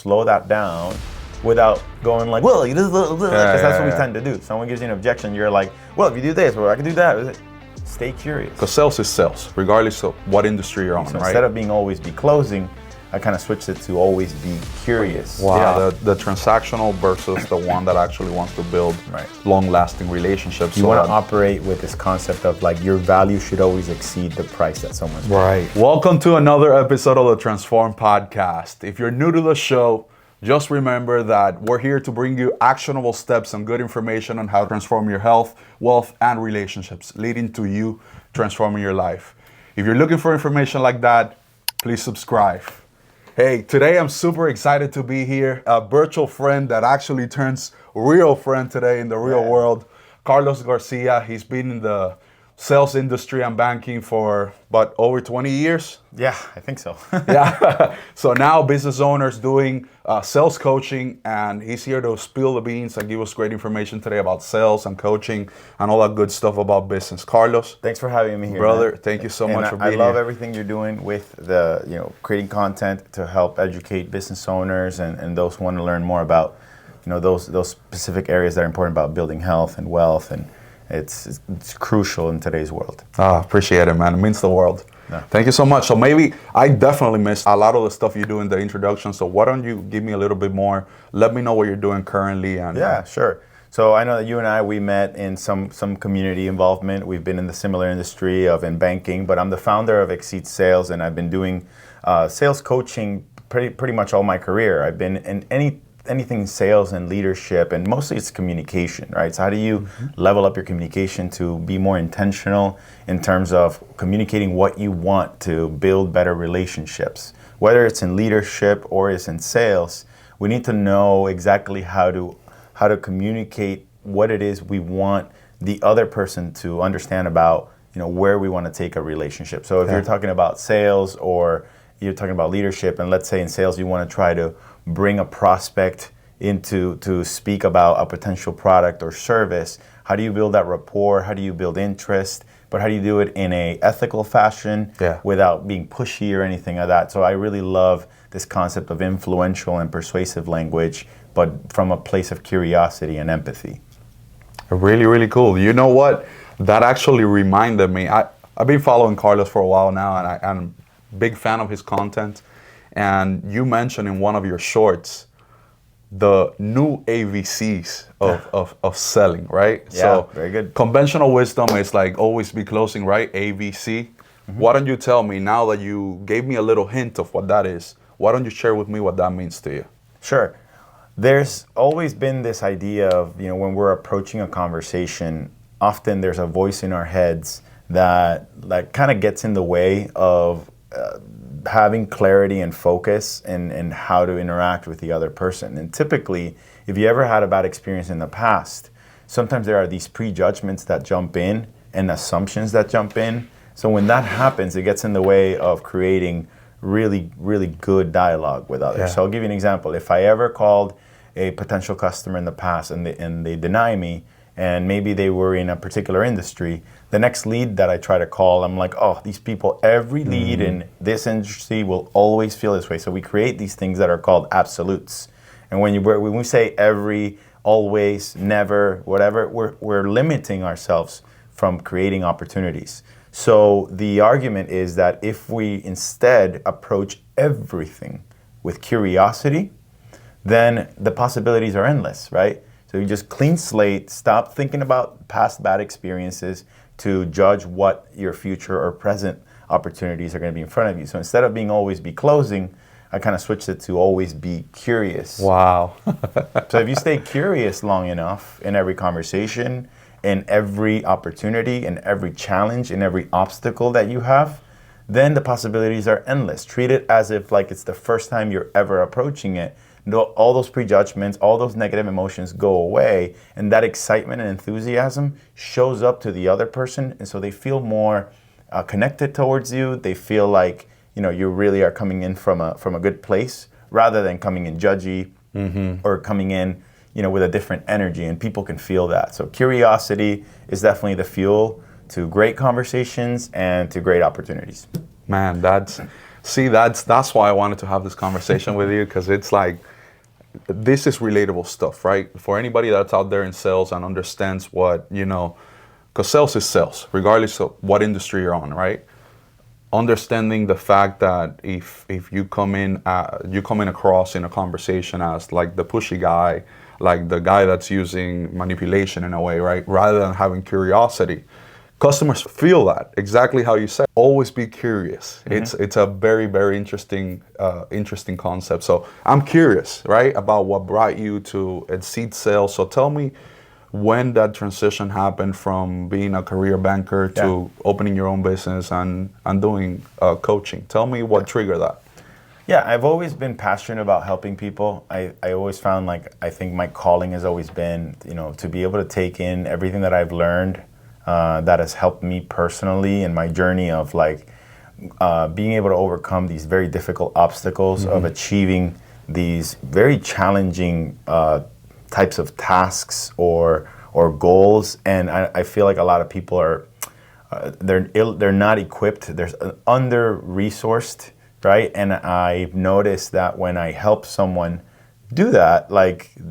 slow that down without going like, well, because that's what we tend to do. Someone gives you an objection, you're like, well, if you do this, well, I can do that. Stay curious. Because sales is sales, regardless of what industry you're on, so right? Instead of being always be closing, I kind of switched it to always be curious. Wow, yeah. the transactional versus the one that actually wants to build long-lasting relationships. You want to operate with this concept of like your value should always exceed the price that someone's paying. Right. Welcome to another episode of the Transform Podcast. If you're new to the show, just remember that we're here to bring you actionable steps and good information on how to transform your health, wealth, and relationships, leading to you transforming your life. If you're looking for information like that, please subscribe. Hey, today I'm super excited to be here. A virtual friend that actually turns real friend today in the real world. Carlos Garcia. He's been in the sales industry and banking for about over 20 years. Yeah, I think so. Yeah. So now business owners doing sales coaching, and he's here to spill the beans and give us great information today about sales and coaching and all that good stuff about business. Carlos, thanks for having me here, brother. Man. Thank you so much for being here. I love everything you're doing with the, creating content to help educate business owners and those who want to learn more about, those specific areas that are important about building health and wealth, and it's crucial in today's world. Appreciate it, man. It means the world. Yeah. Thank you so much. So maybe I definitely missed a lot of the stuff you do in the introduction. So why don't you give me a little bit more? Let me know what you're doing currently. And yeah, sure. So I know that you and I, we met in some community involvement. We've been in the similar industry in banking, but I'm the founder of Exceed Sales, and I've been doing sales coaching pretty much all my career. I've been in anything sales and leadership, and mostly it's communication, right? So how do you level up your communication to be more intentional in terms of communicating what you want to build better relationships? Whether it's in leadership or it's in sales, we need to know exactly how to communicate what it is we want the other person to understand about, where we want to take a relationship. So if you're talking about sales or you're talking about leadership, and let's say in sales you want to try to bring a prospect to speak about a potential product or service, how do you build that rapport? How do you build interest? But how do you do it in a ethical fashion without being pushy or anything like that? So I really love this concept of influential and persuasive language, but from a place of curiosity and empathy. Really, really cool. You know what? That actually reminded me. I've been following Carlos for a while now, and I'm a big fan of his content. And you mentioned in one of your shorts the new ABCs of selling, right? Yeah, so very good. Conventional wisdom is like always be closing, right? ABC. Why don't you tell me, now that you gave me a little hint of what that is, why don't you share with me what that means to you? Sure. There's always been this idea of, when we're approaching a conversation, often there's a voice in our heads that kind of gets in the way of having clarity and focus and how to interact with the other person. And typically, if you ever had a bad experience in the past, sometimes there are these prejudgments that jump in and assumptions that jump in. So when that happens, it gets in the way of creating really, really good dialogue with others. Yeah. So I'll give you an example. If I ever called a potential customer in the past and they deny me, and maybe they were in a particular industry, the next lead that I try to call, I'm like, oh, these people, every lead in this industry will always feel this way. So we create these things that are called absolutes. And when we say every, always, never, whatever, we're limiting ourselves from creating opportunities. So the argument is that if we instead approach everything with curiosity, then the possibilities are endless, right? So you just clean slate, stop thinking about past bad experiences to judge what your future or present opportunities are going to be in front of you. So instead of being always be closing, I kind of switched it to always be curious. Wow. So if you stay curious long enough in every conversation, in every opportunity, in every challenge, in every obstacle that you have, then the possibilities are endless. Treat it as if like it's the first time you're ever approaching it. All those prejudgments, all those negative emotions go away, and that excitement and enthusiasm shows up to the other person, and so they feel more connected towards you. They feel like you really are coming in from a good place, rather than coming in judgy or coming in with a different energy, and people can feel that. So curiosity is definitely the fuel to great conversations and to great opportunities. Man, that's See, that's why I wanted to have this conversation with you, because it's like, this is relatable stuff, right? For anybody that's out there in sales and understands what, because sales is sales, regardless of what industry you're on, right? Understanding the fact that if you come in across in a conversation as like the pushy guy, like the guy that's using manipulation in a way, right? Rather than having curiosity, customers feel that exactly how you said. Always be curious. Mm-hmm. It's a very, very interesting concept. So I'm curious, right, about what brought you to Exceed Sales. So tell me when that transition happened from being a career banker to opening your own business and doing coaching. Tell me what triggered that. Yeah, I've always been passionate about helping people. I always found I think my calling has always been, to be able to take in everything that I've learned that has helped me personally in my journey of being able to overcome these very difficult obstacles of achieving these very challenging types of tasks or goals. And I feel like a lot of people are they're not equipped. They're under-resourced, right? And I've noticed that when I help someone do that,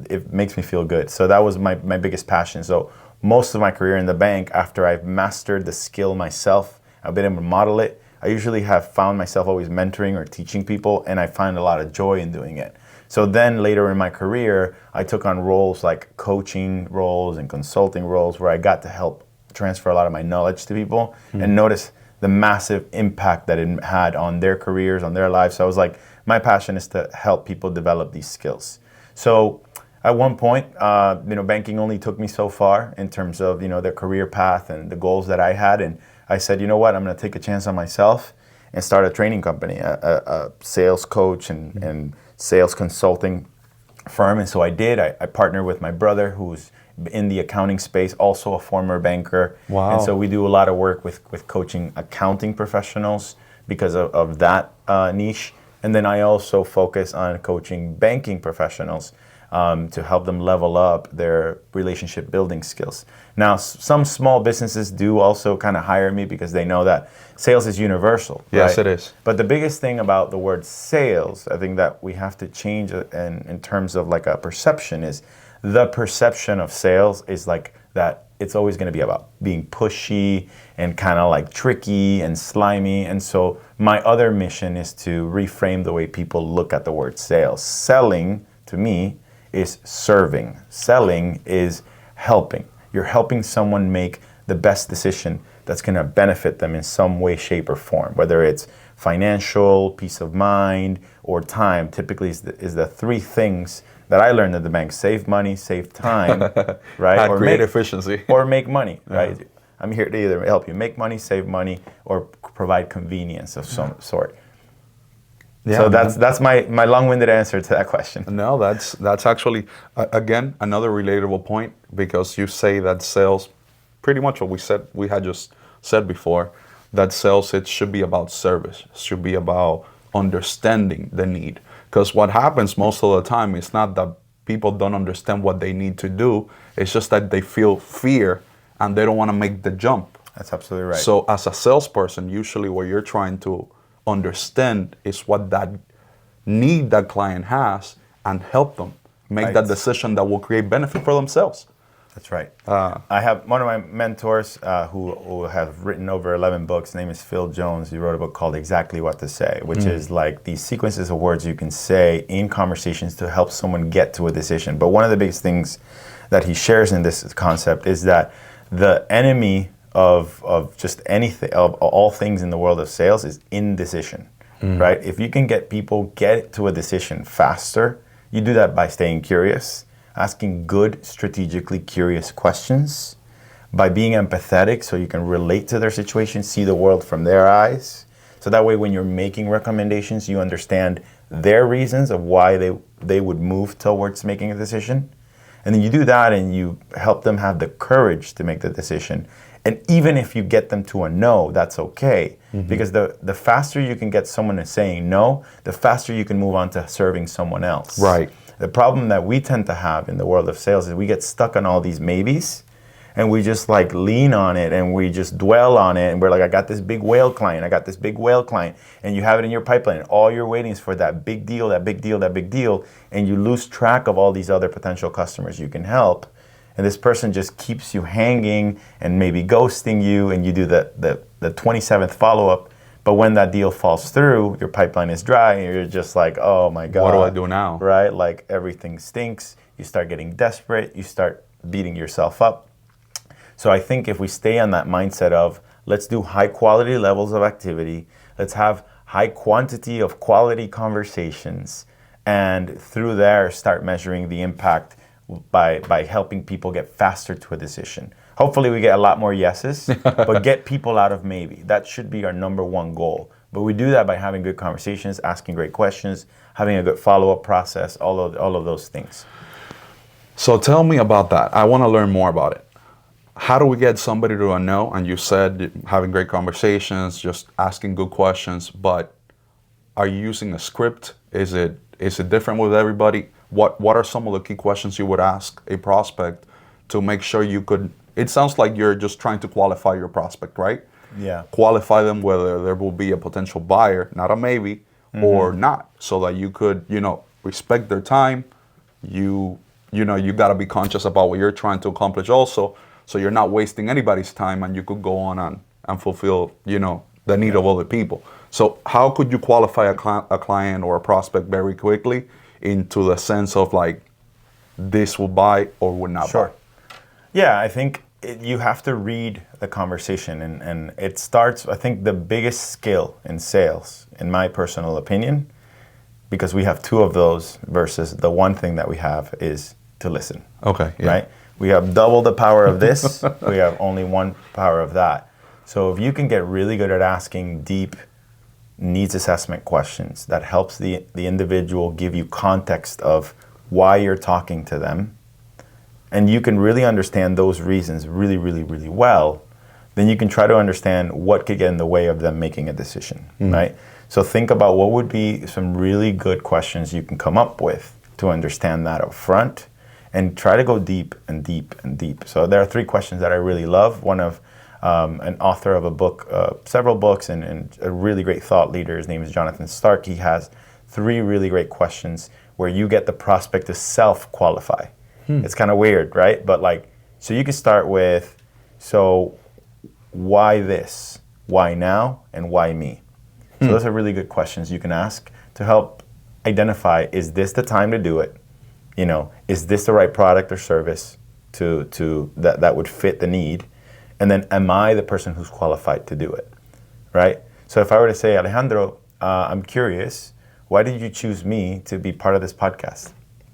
it makes me feel good. So that was my biggest passion. So most of my career in the bank, after I've mastered the skill myself, I've been able to model it. I usually have found myself always mentoring or teaching people, and I find a lot of joy in doing it. So then later in my career, I took on roles like coaching roles and consulting roles where I got to help transfer a lot of my knowledge to people and notice the massive impact that it had on their careers, on their lives. So I was like, my passion is to help people develop these skills. So at one point, banking only took me so far in terms of, their career path and the goals that I had. And I said, you know what, I'm going to take a chance on myself and start a training company, a sales coach and sales consulting firm. And so I did. I partnered with my brother, who's in the accounting space, also a former banker. Wow. And so we do a lot of work with coaching accounting professionals because of that niche. And then I also focus on coaching banking professionals to help them level up their relationship building skills. Now, some small businesses do also kind of hire me because they know that sales is universal. Yes, right? it is. But the biggest thing about the word sales, I think that we have to change in terms of a perception is the perception of sales is that it's always going to be about being pushy and kind of tricky and slimy. And so my other mission is to reframe the way people look at the word sales. Selling, to me, is serving. Selling is helping. You're helping someone make the best decision that's going to benefit them in some way, shape, or form, whether it's financial, peace of mind, or time. Typically is the three things that I learned at the bank: save money, save time, right? Or create efficiency. Or make money, right? Yeah. I'm here to either help you make money, save money, or provide convenience of some sort. Yeah, so that's my long-winded answer to that question. No, that's actually, again, another relatable point, because you say that sales, pretty much what we had just said before, that sales, it should be about service. It should be about understanding the need. Because what happens most of the time is not that people don't understand what they need to do. It's just that they feel fear and they don't want to make the jump. That's absolutely right. So as a salesperson, usually what you're trying to understand is what that need that client has and help them make that decision that will create benefit for themselves. That's right. I have one of my mentors who have written over 11 books. His name is Phil Jones. He wrote a book called Exactly What to Say, which is these sequences of words you can say in conversations to help someone get to a decision. But one of the biggest things that he shares in this concept is that the enemy of just anything, of all things in the world of sales, is indecision, right? If you can get people get to a decision faster, you do that by staying curious, asking good, strategically curious questions, by being empathetic so you can relate to their situation, see the world from their eyes. So that way when you're making recommendations, you understand their reasons of why they would move towards making a decision. And then you do that and you help them have the courage to make the decision. And even if you get them to a no, that's okay. Because the faster you can get someone to saying no, the faster you can move on to serving someone else. Right. The problem that we tend to have in the world of sales is we get stuck on all these maybes. and we just like lean on it and we just dwell on it, and we're like, I got this big whale client, and you have it in your pipeline, and all you're waiting is for that big deal, and you lose track of all these other potential customers you can help. And this person just keeps you hanging and maybe ghosting you, and you do the 27th follow-up. But when that deal falls through, your pipeline is dry, and you're just like, oh my God. What do I do now? Right? Like everything stinks. You start getting desperate. You start beating yourself up. So I think if we stay on that mindset of let's do high quality levels of activity, let's have high quantity of quality conversations, and through there start measuring the impact by helping people get faster to a decision. Hopefully we get a lot more yeses, but get people out of maybe. That should be our number one goal. But we do that by having good conversations, asking great questions, having a good follow-up process, all of those things. So tell me about that. I want to learn more about it. How do we get somebody to a no? And you said having great conversations, just asking good questions, but are you using a script? Is it different with everybody? What are some of the key questions you would ask a prospect to make sure you could, it sounds like you're just trying to qualify your prospect, right? Yeah. Qualify them whether there will be a potential buyer, not a maybe, or not, so that you could, respect their time. You got to be conscious about what you're trying to accomplish also, so you're not wasting anybody's time, and you could go on and fulfill, the need of other people. So how could you qualify a client or a prospect very quickly into the sense of like, this will buy or would not buy? Yeah, I think you have to read the conversation, and it starts, I think the biggest skill in sales, in my personal opinion, because we have two of those versus the one thing that we have is to listen. Okay. Yeah. Right? We have double the power of this, we have only one power of that. So if you can get really good at asking deep needs assessment questions that helps the individual give you context of why you're talking to them, and you can really understand those reasons really, really, really well, then you can try to understand what could get in the way of them making a decision, right? So think about what would be some really good questions you can come up with to understand that up front, and try to go deep and deep and deep. So there are three questions that I really love. One of an author of a book, several books, and a really great thought leader. His name is Jonathan Stark. He has three really great questions where you get the prospect to self-qualify. It's kind of weird, right? But so you can start with, so why this? Why now? And why me? So those are really good questions you can ask to help identify, is this the time to do it? Is this the right product or service to that would fit the need? And then, am I the person who's qualified to do it, right? So if I were to say, Alejandro, I'm curious, why did you choose me to be part of this podcast?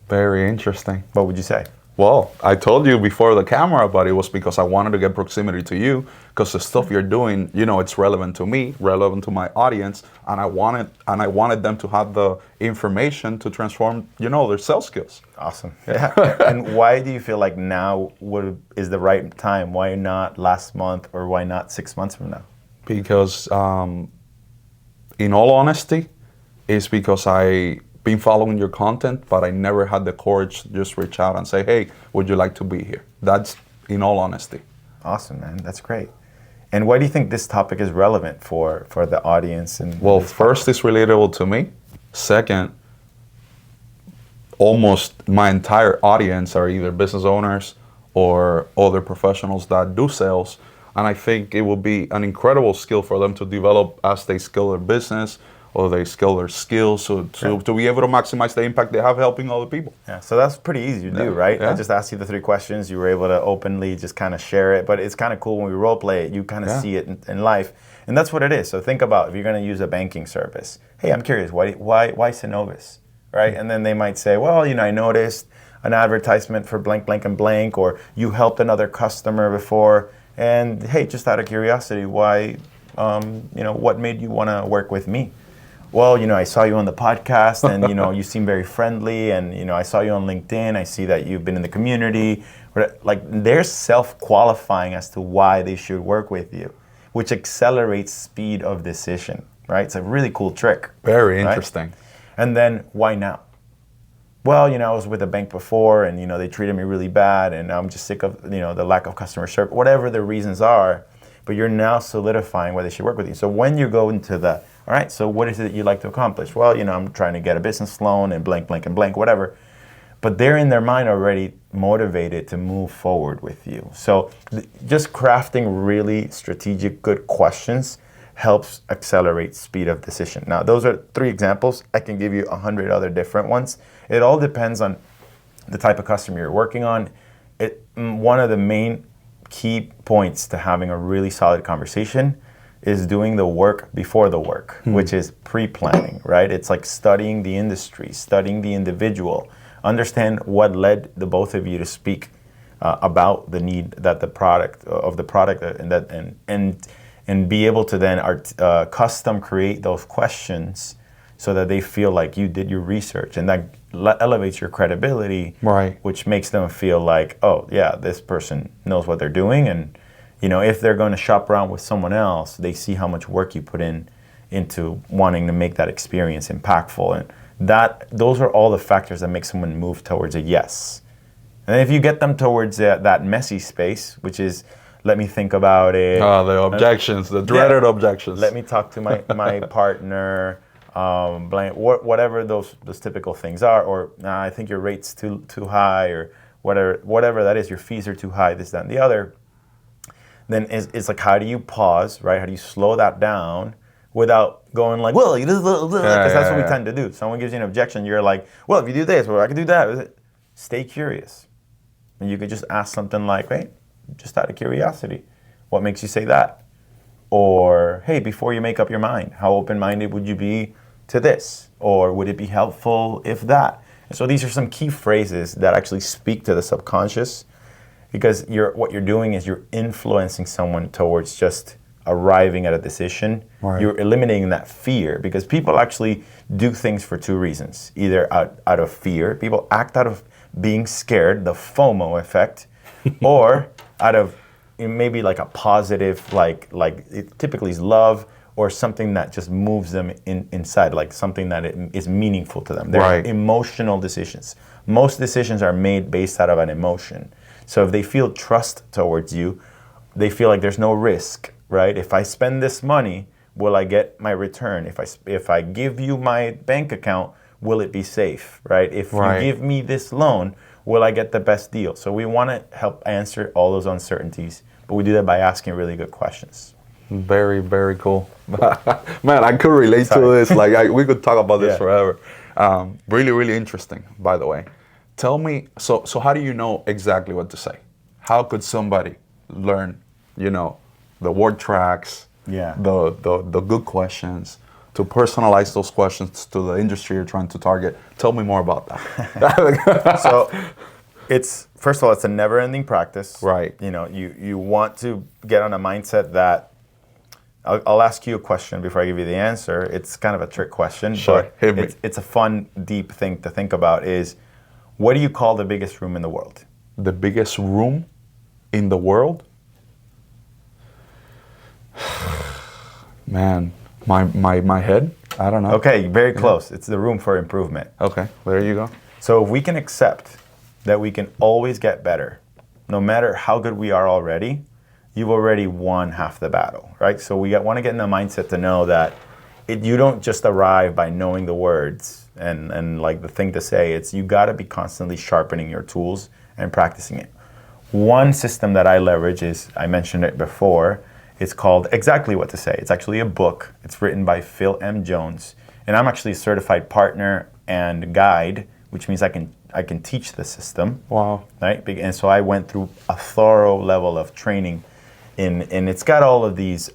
Very interesting. What would you say? Well, I told you before the camera, but it was because I wanted to get proximity to you, because the stuff you're doing, it's relevant to me, relevant to my audience, and I wanted them to have the information to transform, their sales skills. Awesome. Yeah. And why do you feel like now is the right time? Why not last month, or why not 6 months from now? Because, in all honesty, it's because I've been following your content, but I never had the courage to just reach out and say, hey, would you like to be here? That's in all honesty. Awesome, man. That's great. And why do you think this topic is relevant for the audience? Well, first, it's relatable to me. Second, almost my entire audience are either business owners or other professionals that do sales. And I think it will be an incredible skill for them to develop as they scale their business, or they scale their skills, to be able to maximize the impact they have helping other people. Yeah, so that's pretty easy to do, right? Yeah. I just asked you the three questions. You were able to openly just kind of share it, but it's kind of cool when we role play it. You kind of see it in life, and that's what it is. So think about, if you're going to use a banking service. Hey, I'm curious, why Synovus, right? And then they might say, well, I noticed an advertisement for blank, blank, and blank, or you helped another customer before, and hey, just out of curiosity, why, what made you want to work with me? Well, I saw you on the podcast, and, you seem very friendly, and, I saw you on LinkedIn. I see that you've been in the community. They're self-qualifying as to why they should work with you, which accelerates speed of decision, right? It's a really cool trick. Very interesting. Right? And then, why now? well, I was with a bank before and, they treated me really bad and I'm just sick of, the lack of customer service, whatever the reasons are, but you're now solidifying why they should work with you. So when you go into the, all right, so what is it that you'd like to accomplish? Well, I'm trying to get a business loan and blank, blank, and blank, whatever. But they're in their mind already motivated to move forward with you. So just crafting really strategic, good questions helps accelerate speed of decision. Now, those are 3 examples. I can give you 100 other different ones. It all depends on the type of customer you're working on. One of the main key points to having a really solid conversation is doing the work before the work, which is pre-planning, right? It's like studying the industry, studying the individual, understand what led the both of you to speak about the need that the product and be able to then custom create those questions so that they feel like you did your research, and that elevates your credibility, right? Which makes them feel like, oh yeah, this person knows what they're doing, and if they're going to shop around with someone else, they see how much work you put into wanting to make that experience impactful, and those are all the factors that make someone move towards a yes. And if you get them towards that messy space, which is, let me think about it. The objections, the dreaded objections. Let me talk to my partner, whatever those typical things are, or I think your rate's too high, or whatever that is, your fees are too high, this, that, and the other. Then it's like, how do you pause, right? How do you slow that down without going like, well, because that's what we tend to do. Someone gives you an objection, you're like, well, if you do this, well, I can do that. Stay curious. And you could just ask something like, hey, just out of curiosity, what makes you say that? Or, hey, before you make up your mind, how open-minded would you be to this? Or would it be helpful if that? And so these are some key phrases that actually speak to the subconscious, because what you're doing is you're influencing someone towards just arriving at a decision. Right. You're eliminating that fear, because people actually do things for 2 reasons. Either out of fear, people act out of being scared, the FOMO effect, or out of maybe like a positive, like it typically is love, or something that just moves them inside, like something that is meaningful to them. They're right. Emotional decisions. Most decisions are made based out of an emotion. So if they feel trust towards you, they feel like there's no risk, right? If I spend this money, will I get my return? If I give you my bank account, will it be safe, right? If you give me this loan, will I get the best deal? So we want to help answer all those uncertainties, but we do that by asking really good questions. Very, very cool. Man, I could relate to this. Like we could talk about this forever. Really, really interesting, by the way. Tell me, so how do you know exactly what to say? How could somebody learn, the word tracks, the good questions, to personalize those questions to the industry you're trying to target? Tell me more about that. So first of all, it's a never-ending practice. Right. You want to get on a mindset that, I'll ask you a question before I give you the answer. It's kind of a trick question. Sure. But it's a fun, deep thing to think about is, what do you call the biggest room in the world? The biggest room in the world? Man, my head? I don't know. Okay, very close. It's the room for improvement. Okay, there you go. So if we can accept that we can always get better, no matter how good we are already, you've already won half the battle, right? So we want to get in the mindset to know that you don't just arrive by knowing the words and like the thing to say. It's you got to be constantly sharpening your tools and practicing it. One system that I leverage is, I mentioned it before, it's called Exactly What to Say. It's actually a book. It's written by Phil M. Jones. And I'm actually a certified partner and guide, which means I can teach the system. Wow. Right? And so I went through a thorough level of training and it's got all of these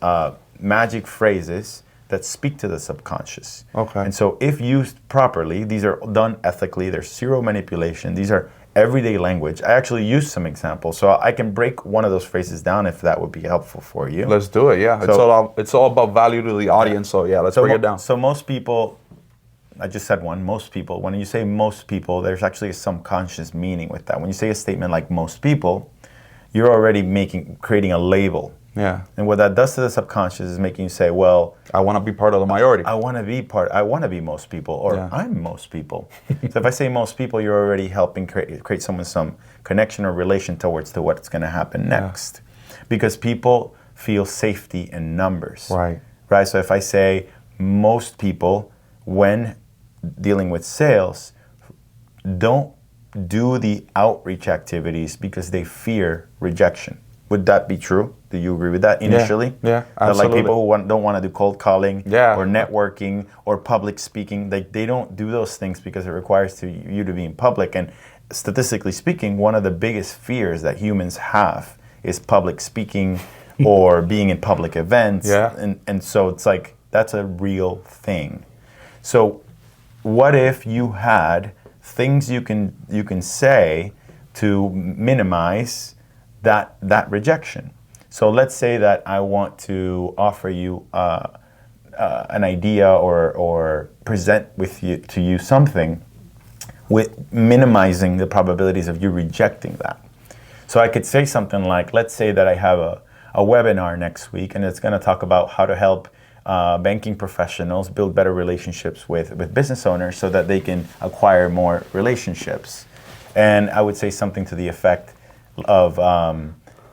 magic phrases that speak to the subconscious. Okay. And so if used properly, these are done ethically, there's zero manipulation, these are everyday language. I actually use some examples, so I can break one of those phrases down if that would be helpful for you. Let's do it, yeah. It's all about value to the audience, so yeah, let's break it down. So most people, I just said one, most people, when you say most people, there's actually a subconscious meaning with that. When you say a statement like most people, you're already creating a label Yeah. And what that does to the subconscious is making you say, well, I want to be part of the minority. I want to be most people, or Yeah. I'm most people. So if I say most people, you're already helping create someone some connection or relation towards to what's going to happen next. Because people feel safety in numbers. Right. So if I say most people, when dealing with sales, don't do the outreach activities because they fear rejection. Would that be true? Do you agree with that initially? Yeah, that absolutely. like people who don't want to do cold calling Yeah. or networking or public speaking, they don't do those things because it requires you to be in public. And statistically speaking, one of the biggest fears that humans have is public speaking or being in public events. Yeah. And so it's like, that's a real thing. So what if you had things you can say to minimize that rejection? So let's say that I want to offer you an idea or present to you something with minimizing the probabilities of you rejecting that. So I could say something like, let's say that I have a webinar next week, and it's going to talk about how to help banking professionals build better relationships with business owners so that they can acquire more relationships. And I would say something to the effect of,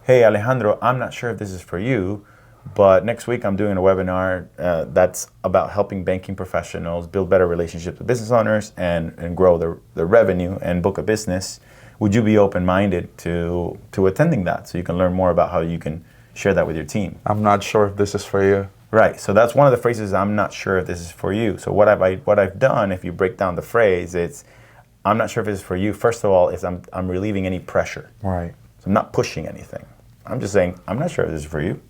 hey, Alejandro, I'm not sure if this is for you, but next week I'm doing a webinar that's about helping banking professionals build better relationships with business owners and grow their revenue and book a business. Would you be open-minded to attending that so you can learn more about how you can share that with your team? I'm not sure if this is for you. Right. So that's one of the phrases, I'm not sure if this is for you. So what I've done, if you break down the phrase, it's I'm not sure if this is for you. First of all, is I'm relieving any pressure. Right. So I'm not pushing anything. I'm just saying, I'm not sure if this is for you.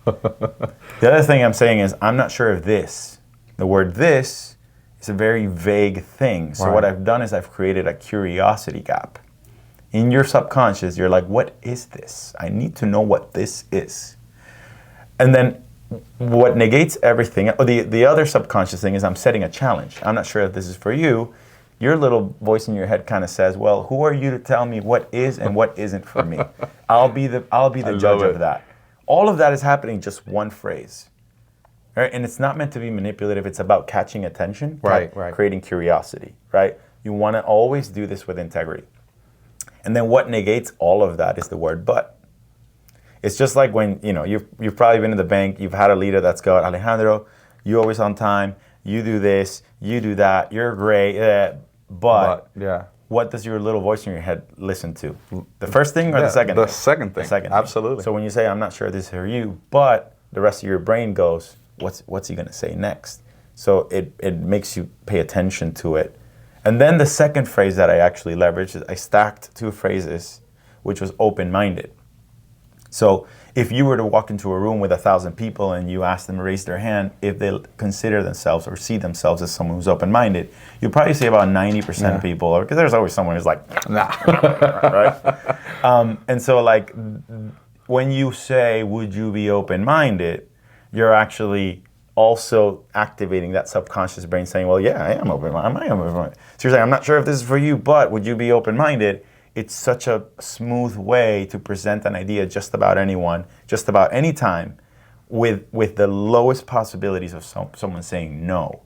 The other thing I'm saying is, I'm not sure if this. The word this is a very vague thing. So what I've done is I've created a curiosity gap. In your subconscious, you're like, what is this? I need to know what this is. And then what negates everything, the other subconscious thing is I'm setting a challenge. I'm not sure if this is for you. Your little voice in your head kind of says, well, who are you to tell me what is and what isn't for me? I'll be the judge of that. All of that is happening in just one phrase. Right? And it's not meant to be manipulative. It's about catching attention, right. Creating curiosity, right? You want to always do this with integrity. And then what negates all of that is the word but. It's just like when, you've probably been in the bank, you've had a leader that's go, Alejandro, you always on time, you do this, you do that, you're great, but yeah. What does your little voice in your head listen to? The first thing or the second thing? The second thing. Absolutely. So when you say, I'm not sure this is for you, but the rest of your brain goes, what's he going to say next? So it makes you pay attention to it. And then the second phrase that I actually leveraged is I stacked two phrases, which was open-minded. So if you were to walk into a room with 1,000 people and you ask them to raise their hand if they consider themselves or see themselves as someone who's open-minded, you'll probably see about 90% of people, because there's always someone who's like, nah, right? And so like when you say, would you be open-minded, you're actually also activating that subconscious brain saying, well, yeah, I am open-minded. So you're saying, I'm not sure if this is for you, but would you be open-minded? It's such a smooth way to present an idea just about anyone, just about any time, with the lowest possibilities of someone saying no.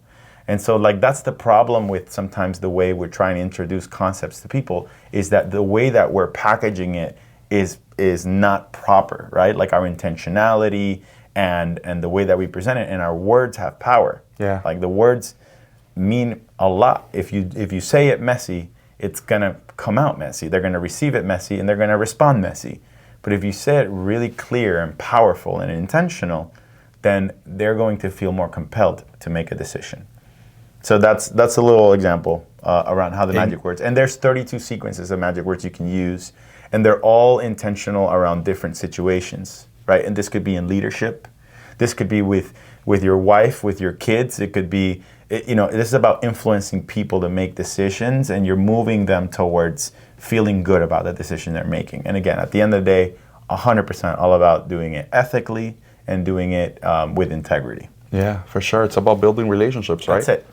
And so like that's the problem with sometimes the way we're trying to introduce concepts to people, is that the way that we're packaging it is not proper, right? Like our intentionality and the way that we present it, and our words have power. Yeah. Like the words mean a lot. If you say it messy, it's gonna come out messy. They're gonna receive it messy and they're gonna respond messy. But if you say it really clear and powerful and intentional, then they're going to feel more compelled to make a decision. So that's a little example around how the magic words. And there's 32 sequences of magic words you can use, and they're all intentional around different situations, right? And this could be in leadership. This could be with your wife, with your kids. It could be, this is about influencing people to make decisions, and you're moving them towards feeling good about the decision they're making. And again, at the end of the day, 100% all about doing it ethically and doing it with integrity. Yeah, for sure. It's about building relationships, right? That's it.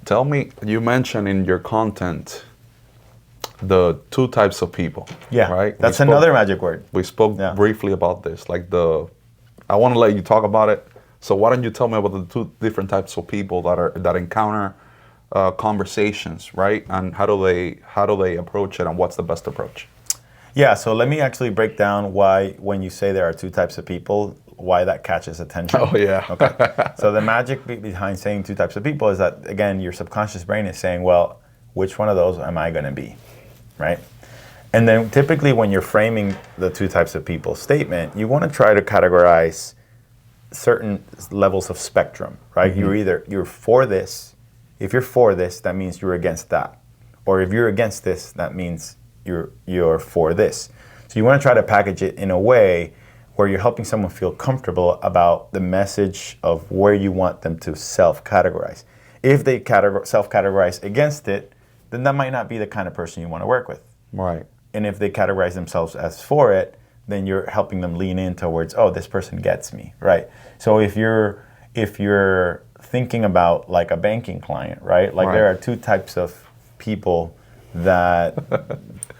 Tell me, you mentioned in your content the two types of people. Yeah, right. That's another magic word. We spoke briefly about this. I want to let you talk about it. So why don't you tell me about the two different types of people that encounter conversations, right? And how do they approach it, and what's the best approach? Yeah, so let me actually break down why, when you say there are two types of people, why that catches attention. Oh, yeah. Okay. So the magic behind saying two types of people is that, again, your subconscious brain is saying, well, which one of those am I going to be, right? And then typically when you're framing the two types of people statement, you want to try to categorize certain levels of spectrum, right? Mm-hmm. You're for this. If you're for this, that means you're against that. Or if you're against this, that means you're for this. So you want to try to package it in a way where you're helping someone feel comfortable about the message of where you want them to self-categorize. If they self-categorize against it, then that might not be the kind of person you want to work with. Right. And if they categorize themselves as for it, then you're helping them lean in towards, oh, this person gets me, right? So if you're thinking about like a banking client, right? Like there are two types of people that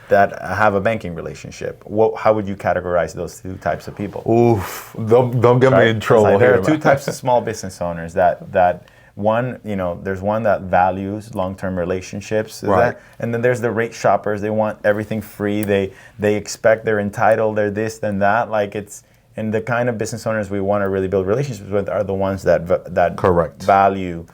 have a banking relationship. How would you categorize those two types of people? Oof! Don't get me in trouble. There are two types of small business owners that one, there's one that values long-term relationships, and then there's the rate shoppers. They want everything free. They expect they're entitled. They're this, then that. And the kind of business owners we want to really build relationships with are the ones that value,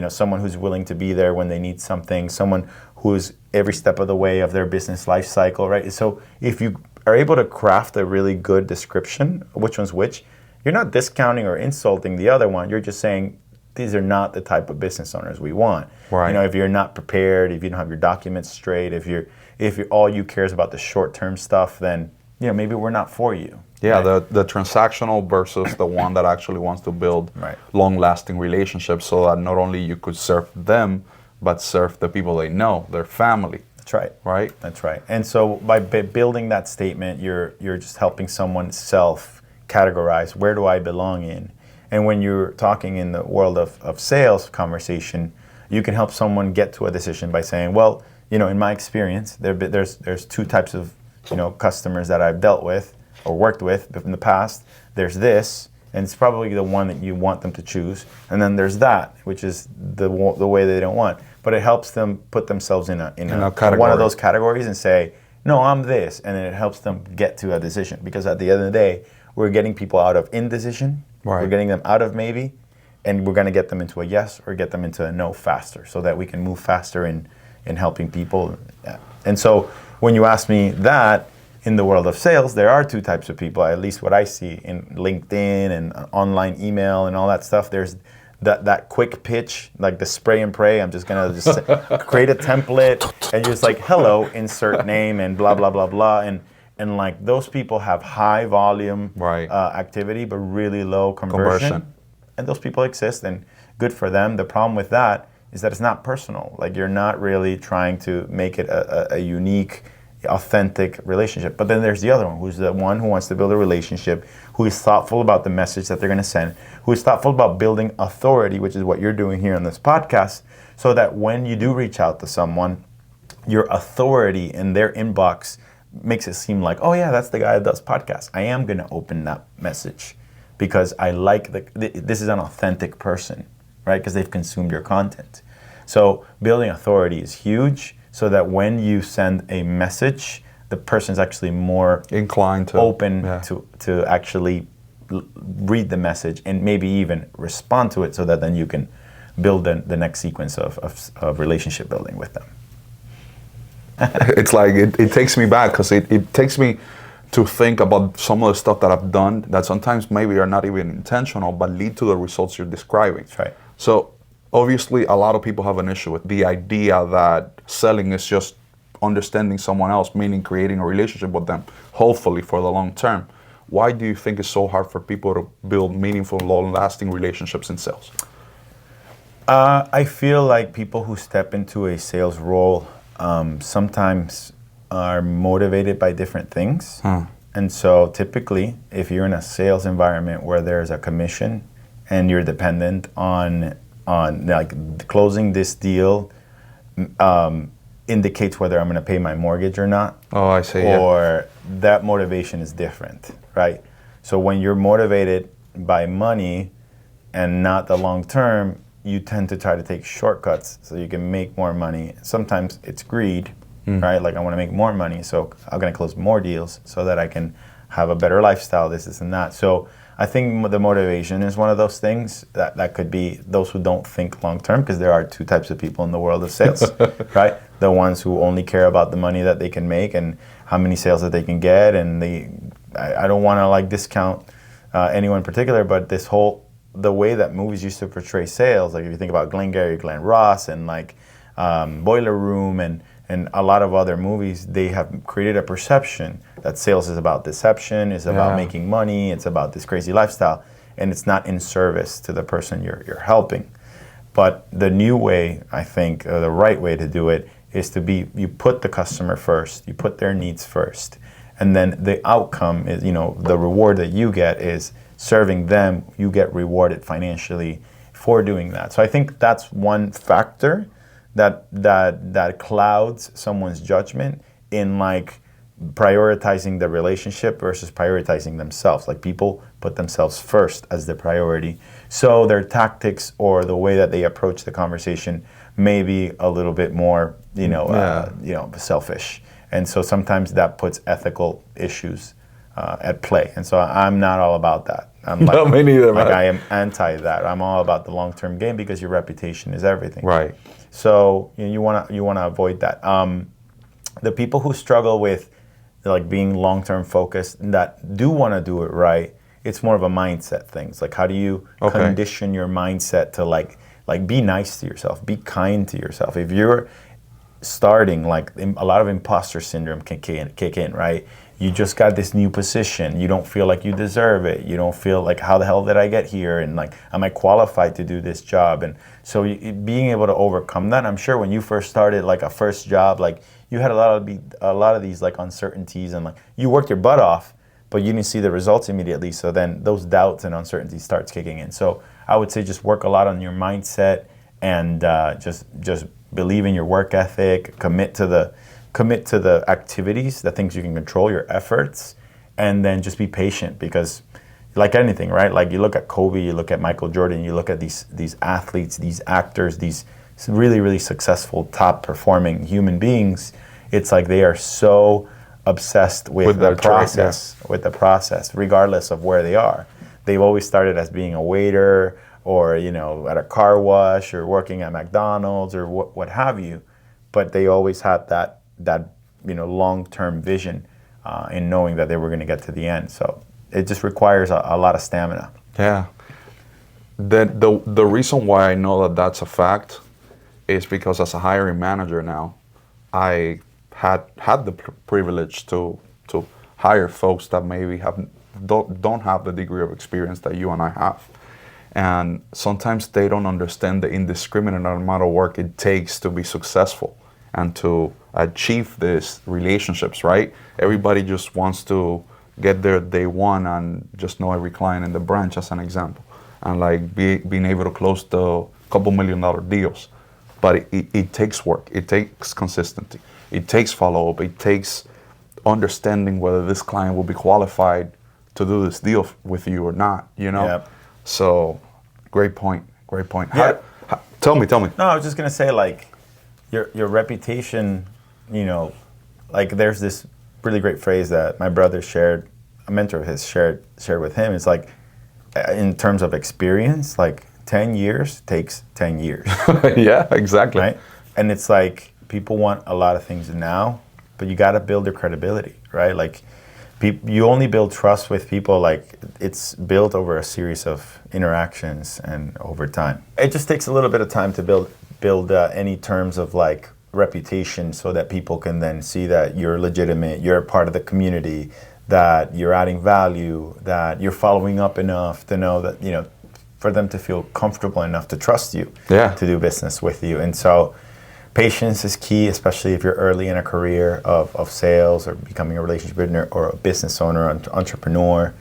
someone who's willing to be there when they need something, someone who's every step of the way of their business life cycle, right? So if you are able to craft a really good description of which one's which, you're not discounting or insulting the other one. You're just saying these are not the type of business owners we want. Right. If you're not prepared, if you don't have your documents straight, if all you care is about the short-term stuff, then maybe we're not for you. Yeah, right? the transactional versus the one that actually wants to build long-lasting relationships, so that not only you could serve them, but serve the people they know, their family. That's right. Right? That's right. And so by building that statement, you're just helping someone self-categorize, where do I belong in? And when you're talking in the world of sales conversation, you can help someone get to a decision by saying, well, in my experience, there's two types of customers that I've dealt with or worked with in the past. There's this, and it's probably the one that you want them to choose. And then there's that, which is the way they don't want. But it helps them put themselves in one of those categories and say, no, I'm this. And it helps them get to a decision. Because at the end of the day, we're getting people out of indecision. Right. We're getting them out of maybe. And we're going to get them into a yes or get them into a no faster so that we can move faster in helping people. And so when you ask me that, in the world of sales, there are two types of people, at least what I see in LinkedIn and online email and all that stuff. There's that quick pitch, like the spray and pray. I'm just going to create a template and just like, hello, insert name and blah, blah, blah, blah. And like those people have high volume activity, but really low conversion. And those people exist and good for them. The problem with that is that it's not personal. Like you're not really trying to make it a unique, authentic relationship. But then there's the other one, who's the one who wants to build a relationship, who is thoughtful about the message that they're going to send, who is thoughtful about building authority, which is what you're doing here on this podcast, so that when you do reach out to someone, your authority in their inbox makes it seem like, oh yeah, that's the guy that does podcasts. I am going to open that message because I like this is an authentic person, right? Because they've consumed your content. So building authority is huge, so that when you send a message, the person's actually more inclined to open to actually read the message and maybe even respond to it, so that then you can build the next sequence of relationship building with them. It's like it takes me back, because it takes me to think about some of the stuff that I've done that sometimes maybe are not even intentional, but lead to the results you're describing. That's right. So obviously, a lot of people have an issue with the idea that selling is just understanding someone else, meaning creating a relationship with them, hopefully for the long term. Why do you think it's so hard for people to build meaningful, long-lasting relationships in sales? I feel like people who step into a sales role sometimes are motivated by different things. And so typically, if you're in a sales environment where there's a commission and you're dependent on like closing this deal, indicates whether I'm going to pay my mortgage or not. Oh, I see. Or that motivation is different, right? So when you're motivated by money and not the long term, you tend to try to take shortcuts so you can make more money. Sometimes it's greed, right? Like I want to make more money, so I'm going to close more deals so that I can have a better lifestyle, this and that. So I think the motivation is one of those things that could be those who don't think long term, because there are two types of people in the world of sales, right? The ones who only care about the money that they can make and how many sales that they can get, and I don't want to like discount anyone in particular, but the way that movies used to portray sales, like if you think about Glengarry, Glen Ross, and like Boiler Room, and a lot of other movies, they have created a perception that sales is about deception, is about making money, it's about this crazy lifestyle, and it's not in service to the person you're helping. But the new way, I think, the right way to do it is you put the customer first, you put their needs first, and then the outcome is, the reward that you get is serving them, you get rewarded financially for doing that. So I think that's one factor that clouds someone's judgment in like prioritizing the relationship versus prioritizing themselves. Like people put themselves first as the priority. So their tactics or the way that they approach the conversation may be a little bit more, selfish. And so sometimes that puts ethical issues at play. And so I'm not all about that. I'm like, no, me neither, man. I am anti that. I'm all about the long-term game because your reputation is everything. Right. So you want to avoid that. The people who struggle with like being long-term focused that do want to do it right, it's more of a mindset thing. It's like how do you condition your mindset to like be nice to yourself, be kind to yourself. If you're starting, like a lot of imposter syndrome can kick in, right? You just got this new position. You don't feel like you deserve it. You don't feel like, how the hell did I get here? And like, am I qualified to do this job? And so being able to overcome that, I'm sure when you first started like a first job, like you had a lot of these like uncertainties, and like you worked your butt off, but you didn't see the results immediately. So then those doubts and uncertainties starts kicking in. So I would say just work a lot on your mindset and just believe in your work ethic, commit to the activities, the things you can control, your efforts, and then just be patient, because like anything, right? Like you look at Kobe, you look at Michael Jordan, you look at these athletes, these actors, these really, really successful, top performing human beings. It's like they are so obsessed with the process, regardless of where they are. They've always started as being a waiter or, at a car wash or working at McDonald's or what have you. But they always had that long-term vision in knowing that they were going to get to the end. So it just requires a lot of stamina. Yeah. The reason why I know that that's a fact is because as a hiring manager now, I had the privilege to hire folks that maybe don't have the degree of experience that you and I have. And sometimes they don't understand the indiscriminate amount of work it takes to be successful and to achieve these relationships, right? Everybody just wants to get there day one and just know every client in the branch, as an example, and like being able to close the couple $1 million deals. But it takes work, it takes consistency, it takes follow-up, it takes understanding whether this client will be qualified to do this deal with you or not, Yep. So, great point. Yeah. Tell me. No, I was just gonna say, like, your reputation, like there's this really great phrase that my brother shared, a mentor of his shared with him. It's like, in terms of experience, like 10 years takes 10 years. Yeah, exactly. Right? And it's like, people want a lot of things now, but you gotta build your credibility, right? Like, you only build trust with people, like it's built over a series of interactions and over time. It just takes a little bit of time to build any terms of like reputation, so that people can then see that you're legitimate, you're a part of the community, that you're adding value, that you're following up enough to know that, for them to feel comfortable enough to trust you, to do business with you. And so patience is key, especially if you're early in a career of sales or becoming a relationship partner or a business owner, entrepreneur.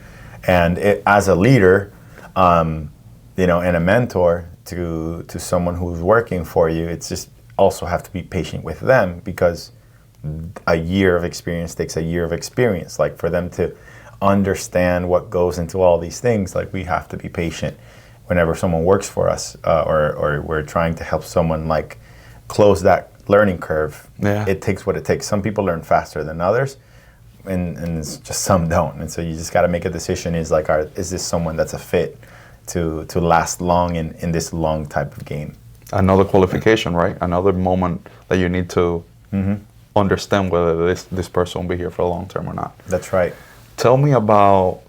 And as a leader, and a mentor to someone who's working for you, it's just also have to be patient with them, because a year of experience takes a year of experience. Like, for them to understand what goes into all these things, like, we have to be patient whenever someone works for us, or we're trying to help someone, like, close that learning curve. Yeah. It takes what it takes. Some people learn faster than others, and it's just some don't. And so you just got to make a decision, is this someone that's a fit to last long in this long type of game. Another qualification, right? Another moment that you need to understand whether this person will be here for the long term or not. That's right. Tell me about,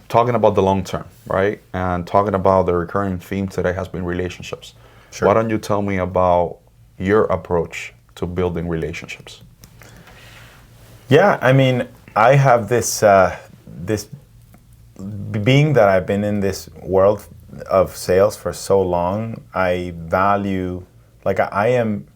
talking about the long term, right? And talking about the recurring theme today has been relationships. Sure. Why don't you tell me about your approach to building relationships? Yeah, I mean, I have this being that I've been in this world of sales for so long. I value, like, I am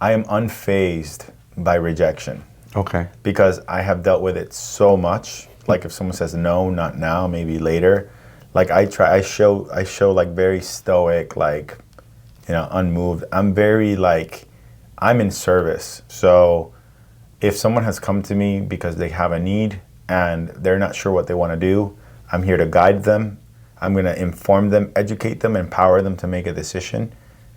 unfazed by rejection. Okay. Because I have dealt with it so much. Like, if someone says no, not now, maybe later, like, I show like very stoic, like, unmoved. I'm very, like, I'm in service. So if someone has come to me because they have a need and they're not sure what they want to do, I'm here to guide them. I'm going to inform them, educate them, empower them to make a decision.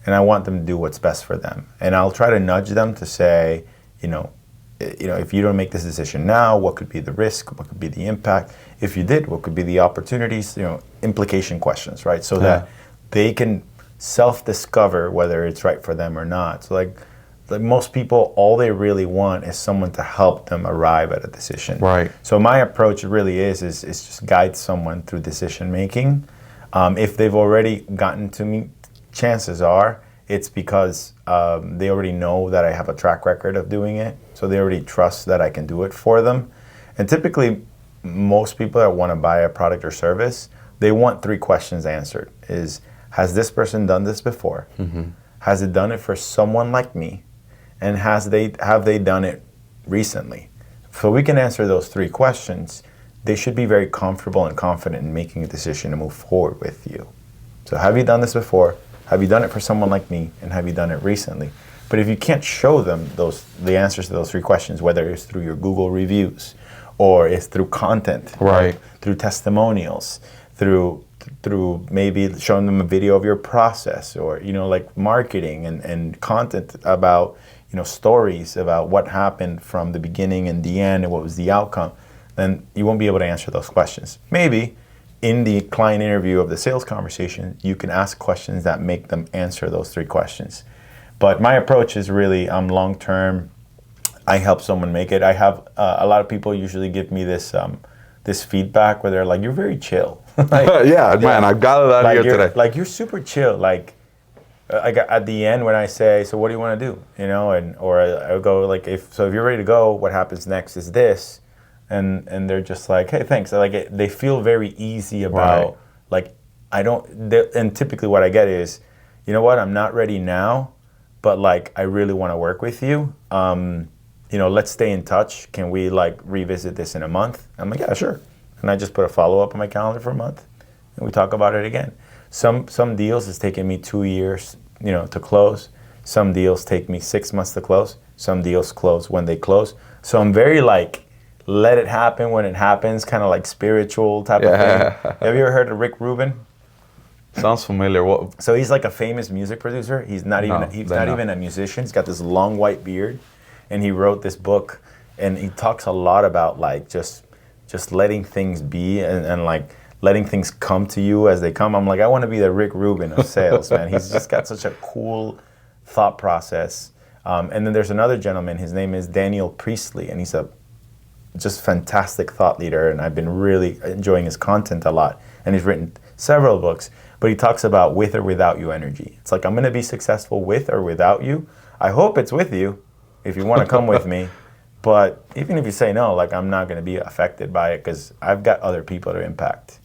And I want them to do what's best for them. And I'll try to nudge them to say, if you don't make this decision now, what could be the risk? What could be the impact? If you did, what could be the opportunities? Implication questions, right? So that they can self-discover whether it's right for them or not. So like most people, all they really want is someone to help them arrive at a decision. Right. So my approach really is just guide someone through decision making. If they've already gotten to me, chances are it's because they already know that I have a track record of doing it. So they already trust that I can do it for them. And typically, most people that want to buy a product or service, they want 3 questions answered. Has this person done this before? Mm-hmm. Has it done it for someone like me? And have they done it recently? So we can answer those 3 questions. They should be very comfortable and confident in making a decision to move forward with you. So have you done this before? Have you done it for someone like me? And have you done it recently? But if you can't show them the answers to those 3 questions, whether it's through your Google reviews or it's through content, right, through testimonials, through maybe showing them a video of your process, or like marketing and content about stories about what happened from the beginning and the end and what was the outcome, then you won't be able to answer those questions. Maybe in the client interview of the sales conversation, you can ask questions that make them answer those 3 questions. But my approach is really long-term. I help someone make it. I have a lot of people usually give me this feedback where they're like, "You're very chill." Man, I gathered that here today. Like, you're super chill. Like at the end when I say, "So what do you want to do?" Or I go like, if you're ready to go, what happens next is this, and they're just like, "Hey, thanks." Like they feel very easy about like and typically what I get is, "You know what? I'm not ready now, but like I really want to work with you. Let's stay in touch. Can we like revisit this in a month?" I'm like, "Yeah, sure." And I just put a follow-up on my calendar for a month, and we talk about it again. Some deals has taken me 2 years, to close. Some deals take me 6 months to close. Some deals close when they close. So I'm very like, let it happen when it happens, kind of like spiritual type of thing. Have you ever heard of Rick Rubin? Sounds familiar. What? So he's like a famous music producer. He's not even a musician. He's got this long white beard, and he wrote this book, and he talks a lot about like just letting things be and like letting things come to you as they come. I'm like, I want to be the Rick Rubin of sales, man. He's just got such a cool thought process. And then there's another gentleman. His name is Daniel Priestley, and he's a just fantastic thought leader, and I've been really enjoying his content a lot. And he's written several books, but he talks about with or without you energy. It's like, I'm going to be successful with or without you. I hope it's with you if you want to come with me. But even if you say no, like, I'm not going to be affected by it because I've got other people to impact.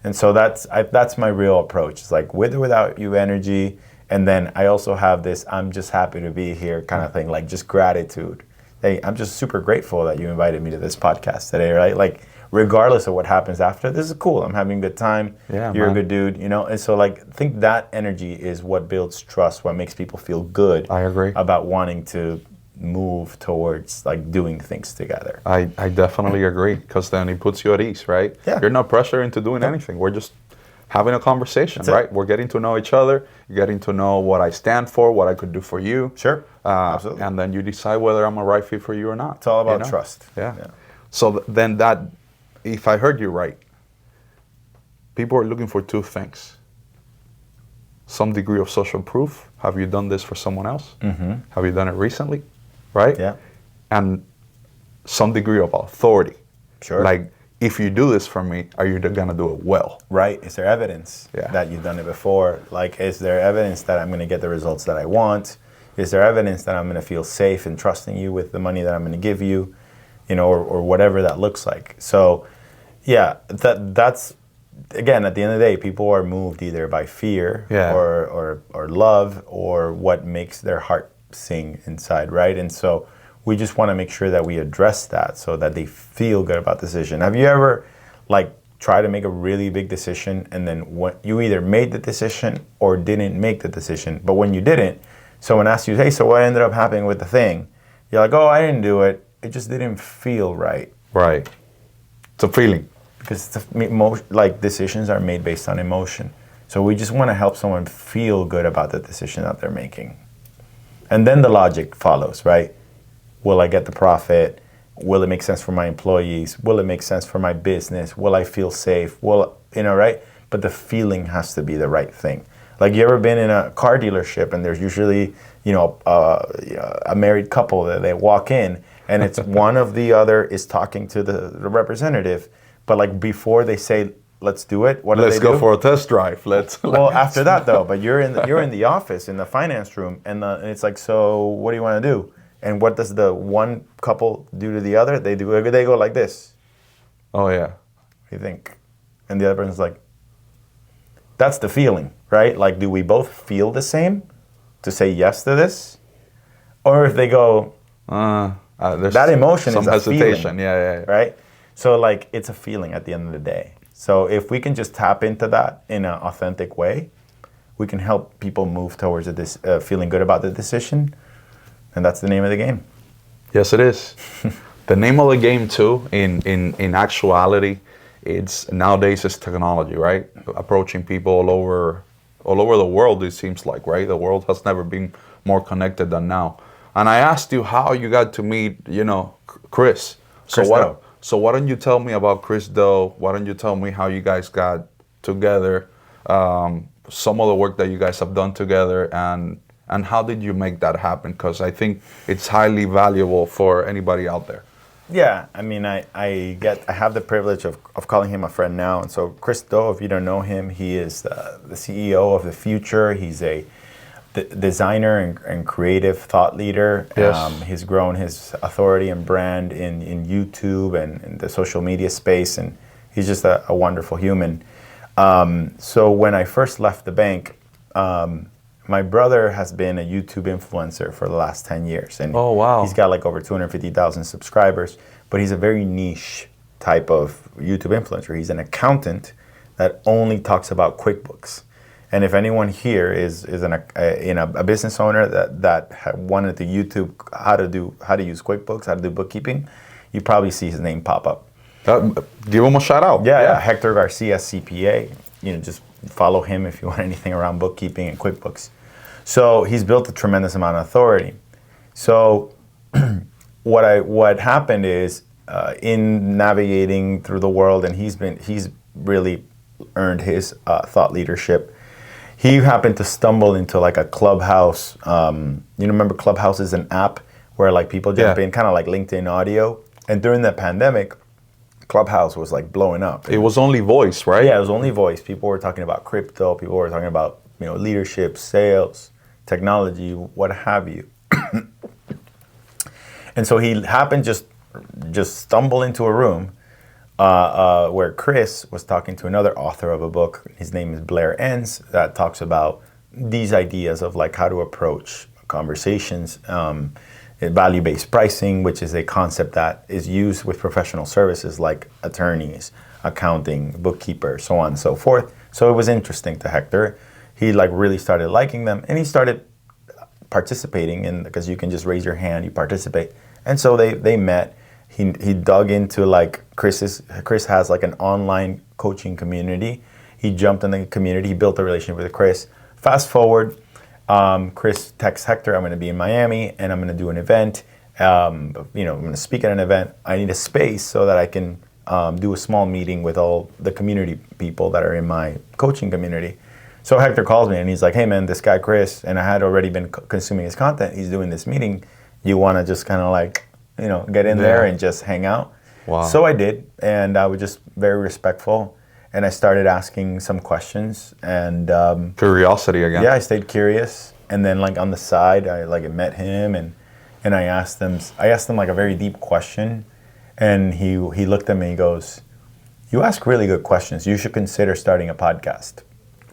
And so that's my real approach. It's like with or without you energy. And then I also have this, I'm just happy to be here kind of thing, like just gratitude. Hey, I'm just super grateful that you invited me to this podcast today, right? Like regardless of what happens after. This is cool. I'm having a good time. Yeah, You're man. a good dude, you know? And so like, I think that energy is what builds trust, what makes people feel good. I agree. About wanting to move towards like doing things together. I definitely agree, because then it puts you at ease, right? Yeah. You're not pressured into doing anything. We're just having a conversation, That's it. right? We're getting to know each other. You're getting to know what I stand for, what I could do for you. Sure. Absolutely. And then you decide whether I'm a right fit for you or not. It's all about you know? trust. Yeah. So then that, if I heard you right, people are looking for two things. Some degree of social proof. Have you done this for someone else? Mm-hmm. Have you done it recently? Right? Yeah. And some degree of authority. Sure. Like, if you do this for me, are you gonna do it well? Right. Is there evidence that you've done it before? Like, is there evidence that I'm going to get the results that I want? Is there evidence that I'm going to feel safe and trusting you with the money that I'm going to give you, you know, or whatever that looks like? So, yeah, that's, again, at the end of the day, people are moved either by fear or love, or what makes their heart sing inside, right? And so we just want to make sure that we address that so that they feel good about the decision. Have you ever, like, try to make a really big decision, and then you either made the decision or didn't make the decision, but when you didn't, someone asks you, hey, so what ended up happening with the thing? You're like, oh, I didn't do it. It just didn't feel right. Right. It's a feeling. Because like, decisions are made based on emotion. So we just want to help someone feel good about the decision that they're making. And then the logic follows, right? Will I get the profit? Will it make sense for my employees? Will it make sense for my business? Will I feel safe? Right? But the feeling has to be the right thing. Like, you ever been in a car dealership and there's usually, a married couple that they walk in and it's one of the other is talking to the representative, but like before they say, let's do it, what do they do? Let's go for a test drive. Well, after that though, but you're in the office, in the finance room, and it's like, so what do you want to do? And what does the one couple do to the other? They go like this. Oh, yeah. What do you think? And the other person's like, that's the feeling, right? Like, do we both feel the same to say yes to this? Or if they go, that emotion is a hesitation. feeling, Yeah. right? So, like, it's a feeling at the end of the day. So if we can just tap into that in an authentic way, we can help people move towards feeling good about the decision. And that's the name of the game. Yes, it is. The name of the game, too, in actuality, it's nowadays is technology, right? Approaching people all over the world, it seems like, right? The world has never been more connected than now. And I asked you how you got to meet, Chris. So why don't you tell me about Chris Doe? Why don't you tell me how you guys got together, some of the work that you guys have done together, and how did you make that happen? Because I think it's highly valuable for anybody out there. Yeah, I mean, I have the privilege of calling him a friend now. And so Chris Doe, if you don't know him, he is the CEO of the future. He's a designer and creative thought leader. Yes. He's grown his authority and brand in YouTube and in the social media space, and he's just a wonderful human. So when I first left the bank, my brother has been a YouTube influencer for the last 10 years. And oh, wow. He's got like over 250,000 subscribers, but he's a very niche type of YouTube influencer. He's an accountant that only talks about QuickBooks. And if anyone here is a business owner that wanted to YouTube how to use QuickBooks, how to do bookkeeping, you probably see his name pop up. Give him a shout out. Yeah. Hector Garcia, CPA. Just follow him if you want anything around bookkeeping and QuickBooks. So he's built a tremendous amount of authority. So what happened is in navigating through the world, and he's really earned his thought leadership. He happened to stumble into like a Clubhouse. Remember Clubhouse is an app where like people jump in, kind of like LinkedIn audio. And during the pandemic, Clubhouse was like blowing up. It was only voice, right? Yeah, it was only voice. People were talking about crypto. People were talking about leadership, sales, technology, what have you. And so he happened just stumble into a room where Chris was talking to another author of a book. His name is Blair Enns, that talks about these ideas of like how to approach conversations value-based pricing, which is a concept that is used with professional services like attorneys, accounting, bookkeepers, so on and so forth. So it was interesting to Hector. He like really started liking them, and he started participating in, because you can just raise your hand, you participate. And so they met. He dug into like Chris has like an online coaching community. He jumped in the community. He built a relationship with Chris. Fast forward, Chris texts Hector, I'm going to be in Miami and I'm going to do an event. I'm going to speak at an event. I need a space so that I can do a small meeting with all the community people that are in my coaching community. So Hector calls me and he's like, hey man, this guy Chris, and I had already been consuming his content. He's doing this meeting. You want to just kind of like, get in there and just hang out. Wow. So I did, and I was just very respectful. And I started asking some questions, and curiosity again. Yeah, I stayed curious, and then like on the side, I met him, and I asked him like a very deep question, and he looked at me and he goes, "You ask really good questions. You should consider starting a podcast."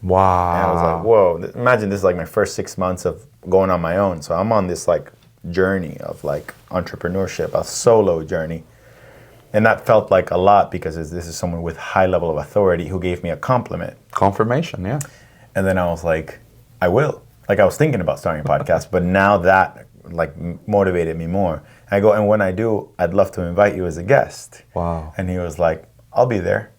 Wow. And I was like, "Whoa!" Imagine this is like my first 6 months of going on my own, so I'm on this like journey of like entrepreneurship, a solo journey. And that felt like a lot because this is someone with high level of authority who gave me a compliment. Confirmation, yeah. And then I was like, I will. Like I was thinking about starting a podcast, but now that like motivated me more. I go, and when I do, I'd love to invite you as a guest. Wow. And he was like, I'll be there.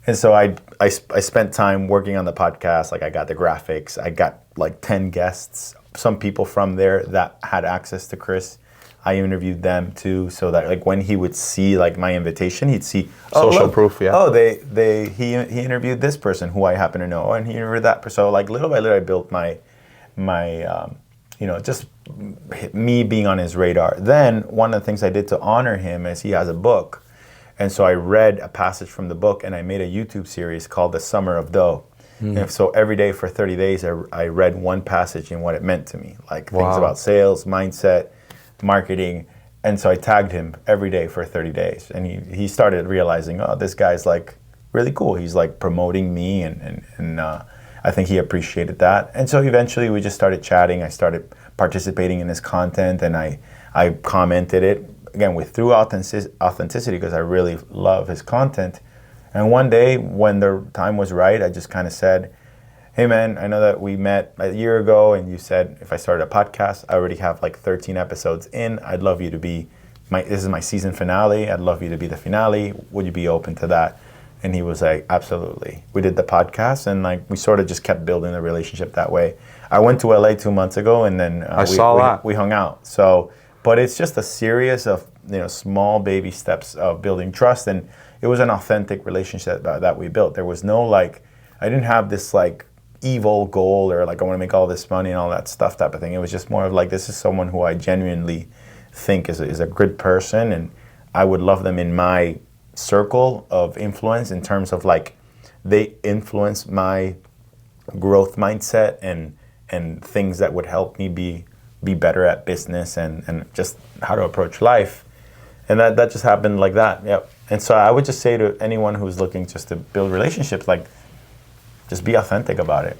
And so I spent time working on the podcast. Like I got the graphics. I got like 10 guests, some people from there that had access to Chris. I interviewed them too, so that like when he would see like my invitation, he'd see social proof. Yeah. Oh, he interviewed this person who I happen to know, and he interviewed that person. So like little by little, I built my just me being on his radar. Then one of the things I did to honor him is he has a book, and so I read a passage from the book, and I made a YouTube series called The Summer of Dough. And so every day for 30 days, I read one passage and what it meant to me, like things about sales, mindset, marketing. And so I tagged him every day for 30 days. And he started realizing, oh, this guy's like really cool. He's like promoting me, and I think he appreciated that. And so eventually we just started chatting. I started participating in his content, and I commented it, again, through authenticity, because I really love his content. And one day when the time was right, I just kind of said, hey man, I know that we met a year ago and you said if I started a podcast, I already have like 13 episodes in. I'd love you to be this is my season finale. I'd love you to be the finale. Would you be open to that? And he was like, absolutely. We did the podcast, and like we sort of just kept building the relationship that way. I went to LA 2 months ago, and then we hung out. So, but it's just a series of small baby steps of building trust, and it was an authentic relationship that we built. There was no like, I didn't have this like evil goal or like I want to make all this money and all that stuff type of thing. It was just more of like, this is someone who I genuinely think is a good person, and I would love them in my circle of influence in terms of like they influence my growth mindset and things that would help me be better at business and just how to approach life. And that just happened like that. Yep. And so I would just say to anyone who's looking just to build relationships, like just be authentic about it,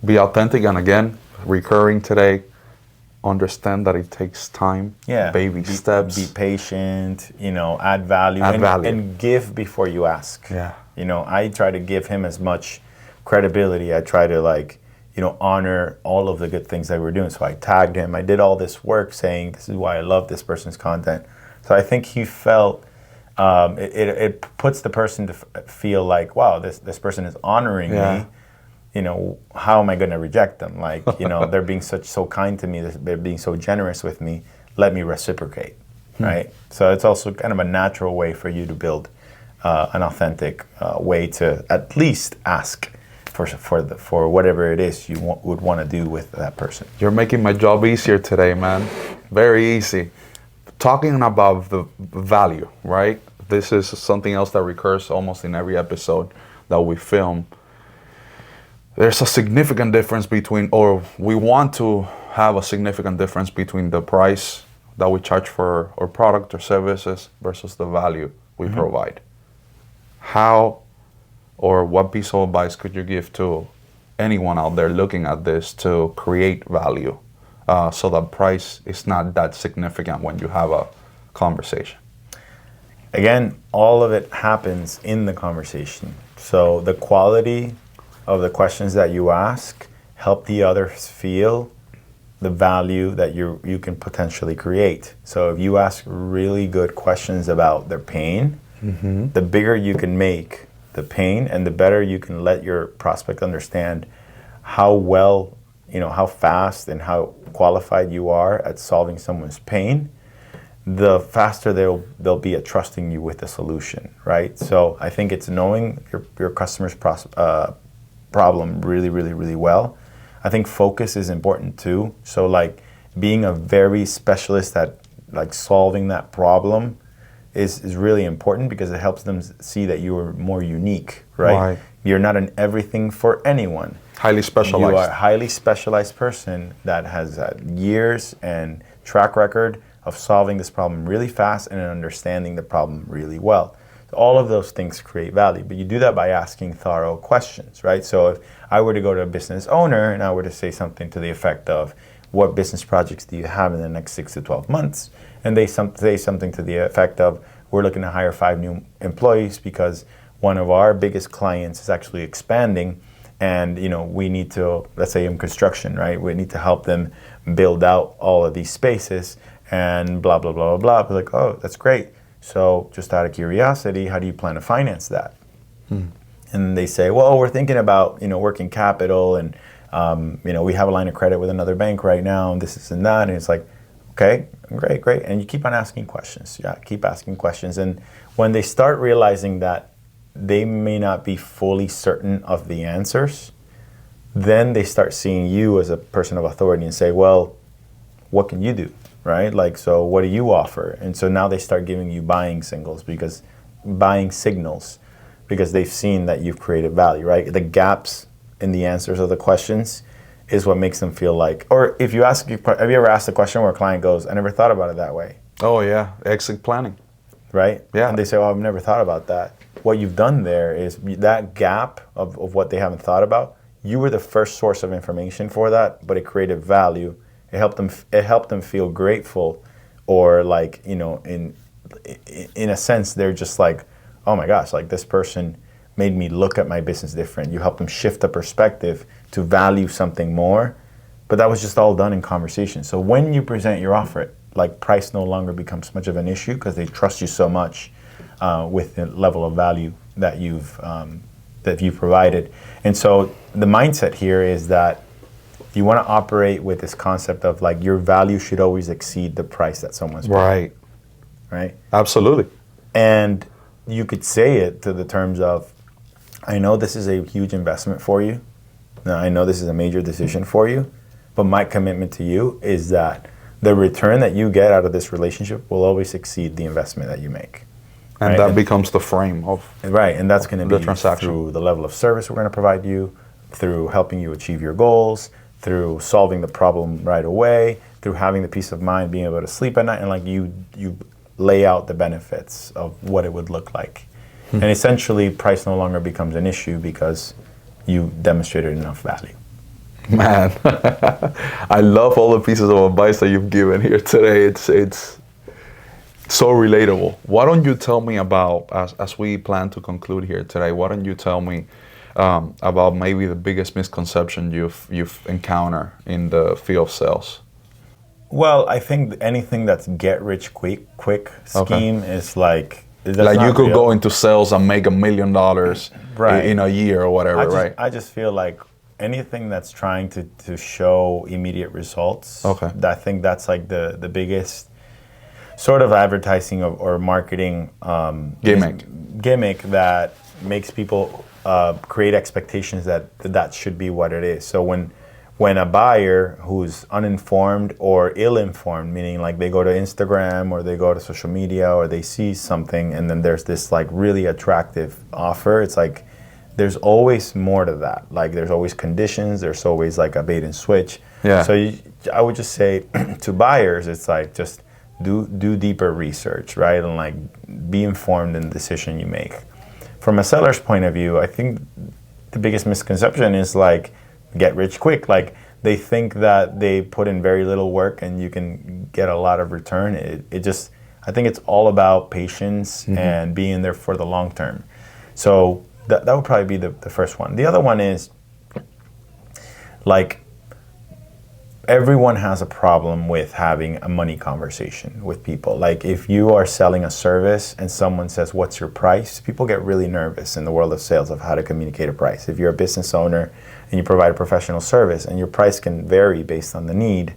Be authentic, and again, recurring today, understand that it takes time, baby steps. Be patient, add value. And give before you ask. Yeah. I try to give him as much credibility. I try to honor all of the good things that we're doing. So I tagged him. I did all this work saying, this is why I love this person's content. So I think he felt, it puts the person to feel like, wow, this person is honoring me. How am I going to reject them? Like, they're being so kind to me. They're being so generous with me. Let me reciprocate, right? So it's also kind of a natural way for you to build an authentic way to at least ask for whatever it is you would want to do with that person. You're making my job easier today, man. Very easy. Talking about the value, right? This is something else that recurs almost in every episode that we film. There's a significant difference between, or we want to have a significant difference between the price that we charge for our product or services versus the value we provide. How or what piece of advice could you give to anyone out there looking at this to create value so that price is not that significant when you have a conversation? Again, all of it happens in the conversation. So the quality of the questions that you ask help the others feel the value that you can potentially create. So if you ask really good questions about their pain, the bigger you can make the pain and the better you can let your prospect understand how well, how fast and how qualified you are at solving someone's pain, the faster they'll be at trusting you with the solution, right? So I think it's knowing your customer's problem really, really, really well. I think focus is important too. So like being a very specialist at like solving that problem is really important because it helps them see that you are more unique, right? You're not an everything for anyone. Highly specialized. You are a highly specialized person that has years and track record of solving this problem really fast and understanding the problem really well. So all of those things create value, but you do that by asking thorough questions, right? So if I were to go to a business owner and I were to say something to the effect of, what business projects do you have in the next 6 to 12 months? And they say something to the effect of, we're looking to hire 5 new employees because one of our biggest clients is actually expanding, and we need to, let's say in construction, right? We need to help them build out all of these spaces and blah, blah, blah, blah, blah. We're like, oh, that's great. So just out of curiosity, how do you plan to finance that? And they say, well, we're thinking about, working capital and, we have a line of credit with another bank right now and this and that. And it's like, okay, great. And you keep on asking questions. Yeah, keep asking questions. And when they start realizing that they may not be fully certain of the answers, then they start seeing you as a person of authority and say, well, what can you do, right? Like, so what do you offer? And so now they start giving you buying signals because they've seen that you've created value, right? The gaps in the answers of the questions is what makes them feel like, or if you ask, have you ever asked a question where a client goes, I never thought about it that way? Oh yeah, exit planning. Right? Yeah. And they say, oh, I've never thought about that. What you've done there is that gap of what they haven't thought about, you were the first source of information for that, but it created value. It helped them feel grateful, or like, in a sense, they're just like, oh my gosh, like this person made me look at my business different. You helped them shift the perspective to value something more, but that was just all done in conversation. So when you present your offer, like price no longer becomes much of an issue because they trust you so much with the level of value that you've provided. And so the mindset here is that you want to operate with this concept of like your value should always exceed the price that someone's paying. Right? Absolutely. And you could say it to the terms of, I know this is a huge investment for you. Now, I know this is a major decision for you, but my commitment to you is that the return that you get out of this relationship will always exceed the investment that you make. And right? that becomes the frame of and that's going to be transaction. Through the level of service we're going to provide you, through helping you achieve your goals, through solving the problem right away, through having the peace of mind, being able to sleep at night, and like you lay out the benefits of what it would look like. And essentially, price no longer becomes an issue because you demonstrated enough value. Man, I love all the pieces of advice that you've given here today. It's so relatable. Why don't you tell me about, as we plan to conclude here today, why don't you tell me about maybe the biggest misconception you've encountered in the field of sales? Well, I think anything that's get rich quick scheme is like, like you could go into sales and make $1 million in a year or whatever, right? I just feel like anything that's trying to show immediate results, I think that's like the biggest sort of advertising or marketing gimmick that makes people create expectations that should be what it is. So when a buyer who's uninformed or ill-informed, meaning like they go to Instagram or they go to social media or they see something and then there's this like really attractive offer, it's like there's always more to that. Like there's always conditions, there's always like a bait and switch. Yeah. So I would just say to buyers, it's like just do deeper research, right? And like be informed in the decision you make. From a seller's point of view, I think the biggest misconception is like, get rich quick. Like they think that they put in very little work and you can get a lot of return. I think it's all about patience and being there for the long term. So that would probably be the first one. The other one is, like, everyone has a problem with having a money conversation with people. Like, if you are selling a service and someone says, what's your price? People get really nervous in the world of sales of how to communicate a price. If you're a business owner and you provide a professional service, and your price can vary based on the need,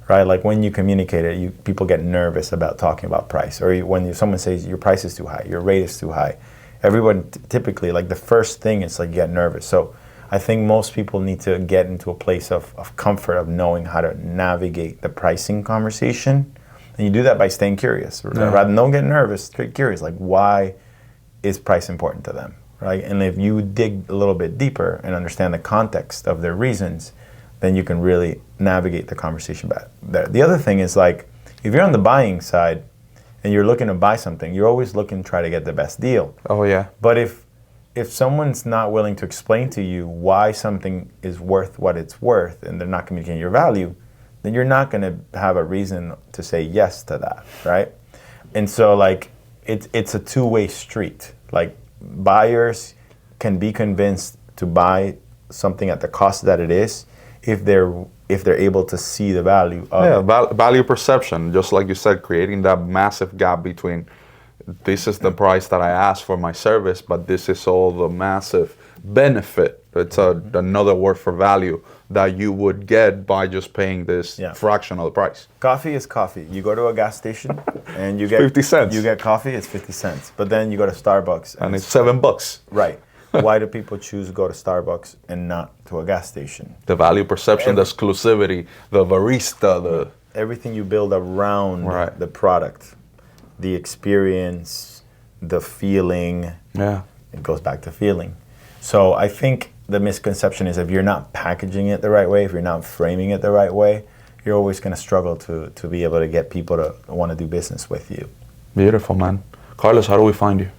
right? Like, when you communicate it, people get nervous about talking about price. Or when someone says your price is too high, your rate is too high. Everyone typically, like, the first thing is like, you get nervous. So I think most people need to get into a place of comfort of knowing how to navigate the pricing conversation. And you do that by staying curious. Rather than don't get nervous, get curious. Like, why is price important to them, right? And if you dig a little bit deeper and understand the context of their reasons, then you can really navigate the conversation better. The other thing is, like, if you're on the buying side and you're looking to buy something, you're always looking to try to get the best deal. Oh, yeah. But if someone's not willing to explain to you why something is worth what it's worth, and they're not communicating your value, then you're not going to have a reason to say yes to that, right? And so, like, it's a two-way street. Like, buyers can be convinced to buy something at the cost that it is if they're able to see the value of it. Value perception, just like you said, creating that massive gap between, this is the price that I asked for my service, but this is all the massive benefit. It's another word for value that you would get by just paying this fraction of the price. Coffee is coffee. You go to a gas station and you get 50 cents. You get coffee, it's 50 cents. But then you go to Starbucks and it's $7. Right. Why do people choose to go to Starbucks and not to a gas station? The value perception, the exclusivity, the barista, everything you build around the product. The experience, the feeling. Yeah. It goes back to feeling. So I think the misconception is, if you're not packaging it the right way, if you're not framing it the right way, you're always going to struggle to be able to get people to want to do business with you. Beautiful, man. Carlos, how do we find you?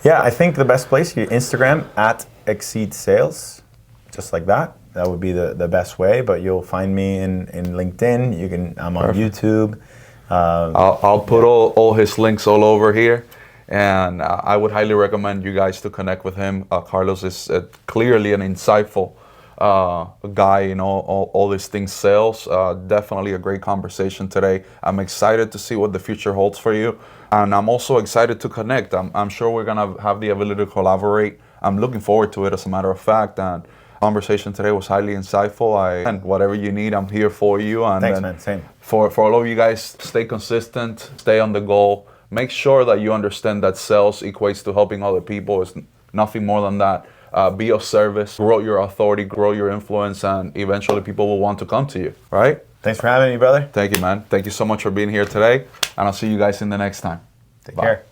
Yeah, I think the best place, your Instagram @exceed sales, just like that. That would be the best way. But you'll find me in LinkedIn. I'm on YouTube. I'll put all his links all over here, and I would highly recommend you guys to connect with him. Carlos is clearly an insightful guy in all these things sales. Definitely a great conversation today. I'm excited to see what the future holds for you, and I'm also excited to connect. I'm sure we're gonna have the ability to collaborate. I'm looking forward to it, as a matter of fact. And conversation today was highly insightful. And whatever you need, I'm here for you. And thanks, man. Same. For all of you guys, stay consistent, stay on the goal. Make sure that you understand that sales equates to helping other people. It's nothing more than that. Be of service, grow your authority, grow your influence, and eventually people will want to come to you, right? Thanks for having me, brother. Thank you, man. Thank you so much for being here today, and I'll see you guys in the next time. Take care.